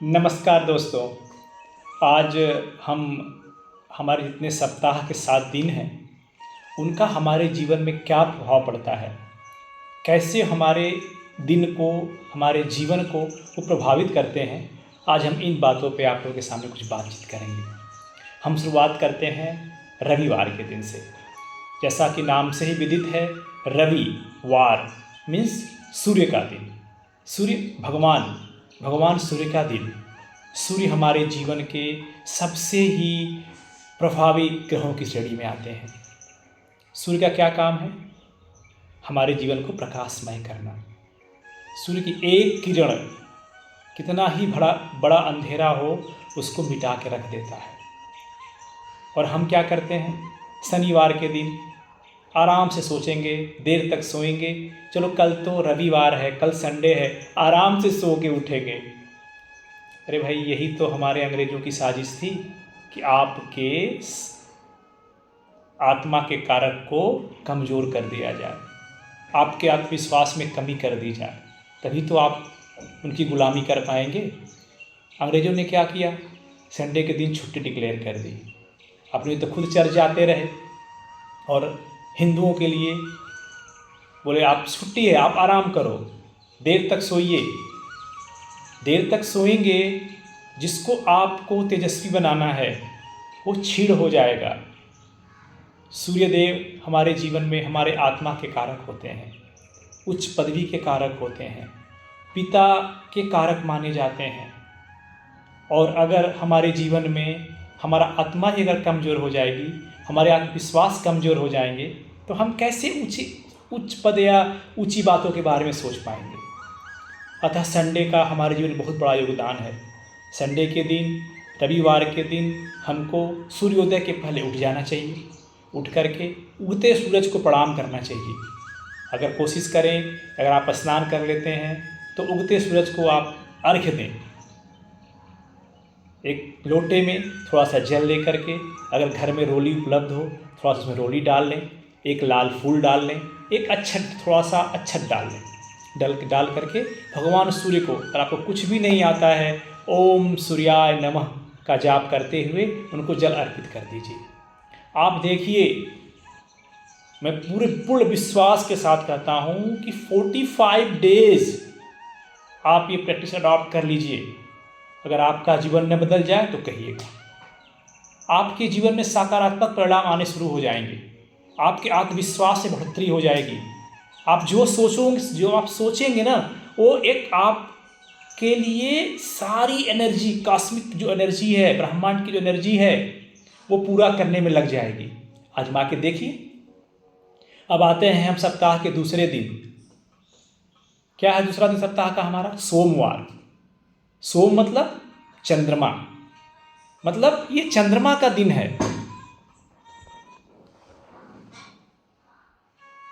नमस्कार दोस्तों। आज हम हमारे जितने सप्ताह के 7 दिन हैं उनका हमारे जीवन में क्या प्रभाव पड़ता है, कैसे हमारे दिन को, हमारे जीवन को वो प्रभावित करते हैं। आज हम इन बातों पे आप लोगों के सामने कुछ बातचीत करेंगे। हम शुरुआत करते हैं रविवार के दिन से। जैसा कि नाम से ही विदित है, रविवार मीन्स सूर्य का दिन। सूर्य भगवान सूर्य का दिन। सूर्य हमारे जीवन के सबसे ही प्रभावी ग्रहों की श्रेणी में आते हैं। सूर्य का क्या काम है? हमारे जीवन को प्रकाशमय करना। सूर्य की एक किरण कितना ही बड़ा अंधेरा हो उसको मिटा के रख देता है। और हम क्या करते हैं? शनिवार के दिन आराम से सोचेंगे, देर तक सोएंगे, चलो कल तो रविवार है, कल संडे है, आराम से सो के उठेंगे। अरे भाई, यही तो हमारे अंग्रेजों की साजिश थी कि आपके आत्मा के कारक को कमज़ोर कर दिया जाए, आपके आत्मविश्वास में कमी कर दी जाए, तभी तो आप उनकी गुलामी कर पाएंगे। अंग्रेजों ने क्या किया? संडे के दिन छुट्टी डिक्लेयर कर दी। अपने तो खुद चर्च जाते रहे और हिंदुओं के लिए बोले आप छुट्टी है, आप आराम करो, देर तक सोइए। देर तक सोएंगे, जिसको आपको तेजस्वी बनाना है वो क्षीण हो जाएगा। सूर्यदेव हमारे जीवन में हमारे आत्मा के कारक होते हैं, उच्च पदवी के कारक होते हैं, पिता के कारक माने जाते हैं। और अगर हमारे जीवन में हमारा आत्मा ही अगर कमज़ोर हो जाएगी, हमारे आत्मविश्वास कमज़ोर हो जाएंगे, तो हम कैसे उच्च पद या ऊंची बातों के बारे में सोच पाएंगे। अतः संडे का हमारे जीवन में बहुत बड़ा योगदान है। संडे के दिन, रविवार के दिन हमको सूर्योदय के पहले उठ जाना चाहिए। उठ करके उगते सूरज को प्रणाम करना चाहिए। अगर कोशिश करें, अगर आप स्नान कर लेते हैं तो उगते सूरज को आप अर्घ्य दें। एक लोटे में थोड़ा सा जल ले करके, अगर घर में रोली उपलब्ध हो थोड़ा सा उसमें रोली डाल लें, एक लाल फूल डाल लें, एक थोड़ा सा अक्षत डाल लें। डाल करके भगवान सूर्य को, अगर आपको कुछ भी नहीं आता है, ओम सूर्याय नमः का जाप करते हुए उनको जल अर्पित कर दीजिए। आप देखिए, मैं पूरे पूर्ण विश्वास के साथ कहता हूँ कि 45 डेज आप ये प्रैक्टिस अडॉप्ट कर लीजिए। अगर आपका जीवन न बदल जाए तो कहिएगा। आपके जीवन में सकारात्मक परिणाम आने शुरू हो जाएंगे। आपके आत्मविश्वास से बढ़ोतरी हो जाएगी। आप जो आप सोचेंगे ना, वो एक आपके लिए सारी एनर्जी, कॉस्मिक जो एनर्जी है, ब्रह्मांड की जो एनर्जी है, वो पूरा करने में लग जाएगी। आजमा के देखिए। अब आते हैं हम सप्ताह के दूसरे दिन। क्या है दूसरा दिन सप्ताह का हमारा? सोमवार। सोम मतलब चंद्रमा, मतलब ये चंद्रमा का दिन है।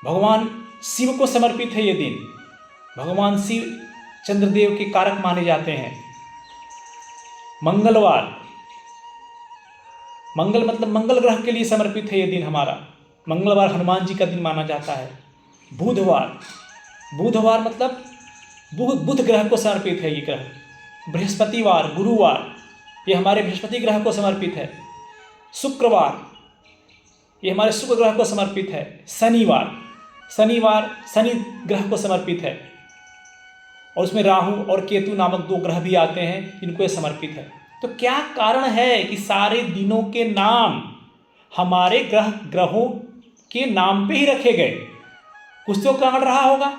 भगवान शिव को समर्पित है ये दिन। भगवान शिव चंद्रदेव के कारक माने जाते हैं। मंगलवार, मंगल मतलब मंगल ग्रह के लिए समर्पित है ये दिन हमारा। मंगलवार हनुमान जी का दिन माना जाता है। बुधवार मतलब बुध ग्रह को समर्पित है ये ग्रह। बृहस्पतिवार, गुरुवार, ये हमारे बृहस्पति ग्रह को समर्पित है। शुक्रवार, ये हमारे शुक्र ग्रह को समर्पित है। शनिवार शनि ग्रह को समर्पित है। और उसमें राहु और केतु नामक 2 ग्रह भी आते हैं जिनको ये समर्पित है। तो क्या कारण है कि सारे दिनों के नाम हमारे ग्रहों के नाम पे ही रखे गए? कुछ तो कारण रहा होगा।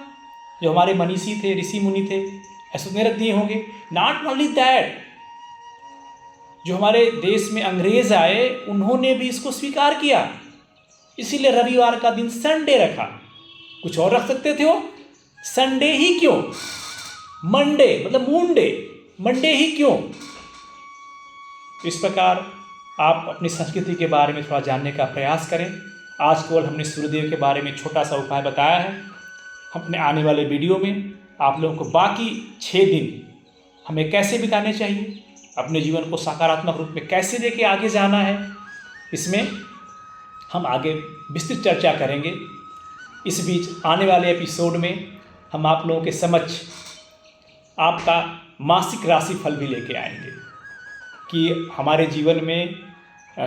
जो हमारे मनीषी थे, ऋषि मुनि थे, ऐसे ने रख दिए होंगे। नॉट ओनली दैट, जो हमारे देश में अंग्रेज आए उन्होंने भी इसको स्वीकार किया, इसीलिए रविवार का दिन संडे रखा। कुछ और रख सकते थे वो, संडे ही क्यों? मंडे मतलब मंडे ही क्यों? इस प्रकार आप अपनी संस्कृति के बारे में थोड़ा जानने का प्रयास करें। आज केवल हमने सूर्यदेव के बारे में छोटा सा उपाय बताया है। हम अपने आने वाले वीडियो में आप लोगों को बाकी 6 दिन हमें कैसे बिताने चाहिए, अपने जीवन को सकारात्मक रूप में कैसे लेके आगे जाना है, इसमें हम आगे विस्तृत चर्चा करेंगे। इस बीच आने वाले एपिसोड में हम आप लोगों के समक्ष आपका मासिक राशिफल भी लेके आएंगे कि हमारे जीवन में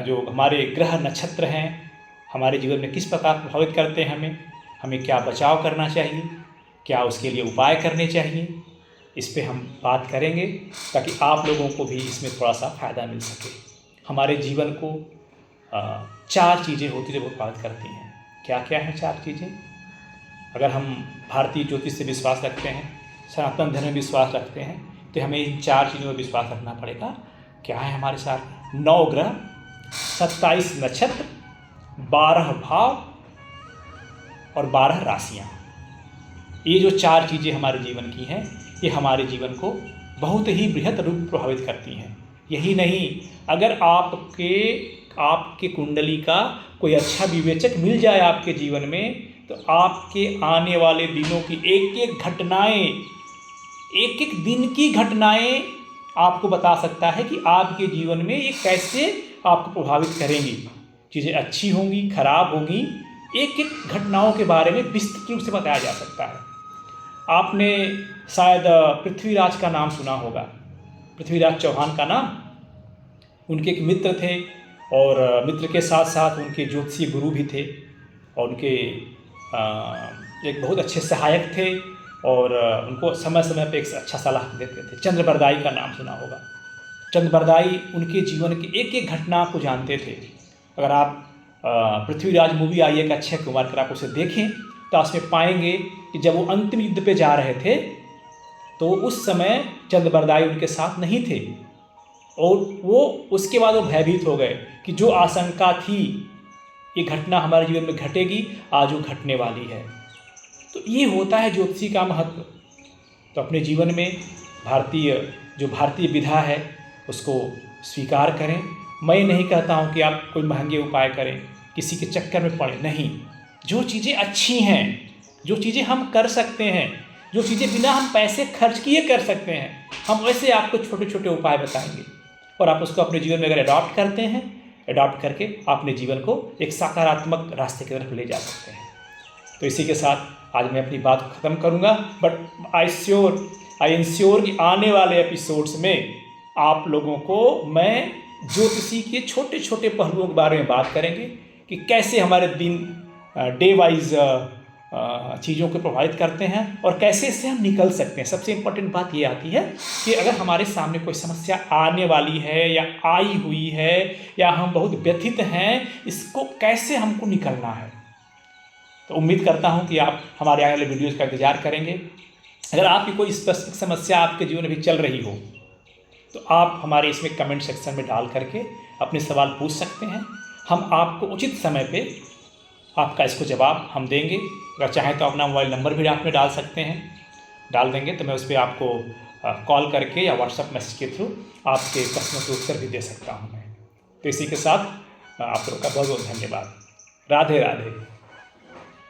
जो हमारे ग्रह नक्षत्र हैं हमारे जीवन में किस प्रकार प्रभावित करते हैं, हमें क्या बचाव करना चाहिए, क्या उसके लिए उपाय करने चाहिए। इस पे हम बात करेंगे ताकि आप लोगों को भी इसमें थोड़ा सा फ़ायदा मिल सके। हमारे जीवन को 4 चीज़ें होती जो प्रभावित करती हैं। क्या क्या हैं 4 चीज़ें? अगर हम भारतीय ज्योतिष से विश्वास रखते हैं, सनातन धर्म में विश्वास रखते हैं, तो हमें इन 4 चीज़ों में विश्वास रखना पड़ेगा। क्या है हमारे साथ? 9 ग्रह, 27 नक्षत्र, 12 भाव और 12 राशियाँ। ये जो 4 चीज़ें हमारे जीवन की हैं, ये हमारे जीवन को बहुत ही बृहत रूप प्रभावित करती हैं। यही नहीं, अगर आपके कुंडली का कोई अच्छा विवेचक मिल जाए आपके जीवन में, तो आपके आने वाले दिनों की एक एक दिन की घटनाएं आपको बता सकता है कि आपके जीवन में ये कैसे आपको प्रभावित करेंगी। चीज़ें अच्छी होंगी, खराब होंगी, एक एक घटनाओं के बारे में विस्तृत रूप से बताया जा सकता है। आपने शायद पृथ्वीराज का नाम सुना होगा, पृथ्वीराज चौहान का नाम। उनके एक मित्र थे और मित्र के साथ साथ उनके ज्योतिषीय गुरु भी थे और उनके एक बहुत अच्छे सहायक थे और उनको समय समय पे एक अच्छा सलाह देते थे। चंद्रबरदाई का नाम सुना होगा। चंद्रबरदाई उनके जीवन की एक एक घटना को जानते थे। अगर आप पृथ्वीराज मूवी आई है अक्षय कुमार की, आप उसे देखें तो उसमें पाएंगे कि जब वो अंतिम युद्ध पे जा रहे थे तो उस समय चंद्रबरदाई उनके साथ नहीं थे और वो उसके बाद वो भयभीत हो गए कि जो आशंका थी ये घटना हमारे जीवन में घटेगी, आज वो घटने वाली है। तो ये होता है ज्योतिषी का महत्व। तो अपने जीवन में भारतीय विधा है उसको स्वीकार करें। मैं नहीं कहता हूँ कि आप कोई महंगे उपाय करें, किसी के चक्कर में पड़े नहीं। जो चीज़ें अच्छी हैं, जो चीज़ें हम कर सकते हैं, जो चीज़ें बिना हम पैसे खर्च किए कर सकते हैं, हम वैसे आपको छोटे छोटे उपाय बताएंगे और आप उसको अपने जीवन में अगर अडॉप्ट करते हैं, अडॉप्ट करके अपने जीवन को एक सकारात्मक रास्ते की तरफ ले जा सकते हैं। तो इसी के साथ आज मैं अपनी बात को ख़त्म करूँगा, बट आई इंश्योर कि आने वाले एपिसोड्स में आप लोगों को मैं ज्योतिषी के छोटे छोटे पहलुओं के बारे में बात करेंगे कि कैसे हमारे दिन डे वाइज चीज़ों को प्रभावित करते हैं और कैसे इससे हम निकल सकते हैं। सबसे इम्पोर्टेंट बात ये आती है कि अगर हमारे सामने कोई समस्या आने वाली है या आई हुई है या हम बहुत व्यथित हैं, इसको कैसे हमको निकलना है। तो उम्मीद करता हूँ कि आप हमारे आने वाले वीडियोज़ का इंतजार करेंगे। अगर आपकी कोई स्पेसिफिक समस्या आपके जीवन में भी चल रही हो तो आप हमारे इसमें कमेंट सेक्शन में डाल करके अपने सवाल पूछ सकते हैं। हम आपको उचित समय पे आपका इसको जवाब हम देंगे। अगर चाहें तो अपना मोबाइल नंबर भी आप में डाल सकते हैं, डाल देंगे तो मैं उस पर आपको कॉल करके या व्हाट्सएप मैसेज के थ्रू आपके प्रश्नों के उत्तर भी दे सकता हूँ मैं। तो इसी के साथ आप लोगों का बहुत बहुत धन्यवाद। राधे राधे।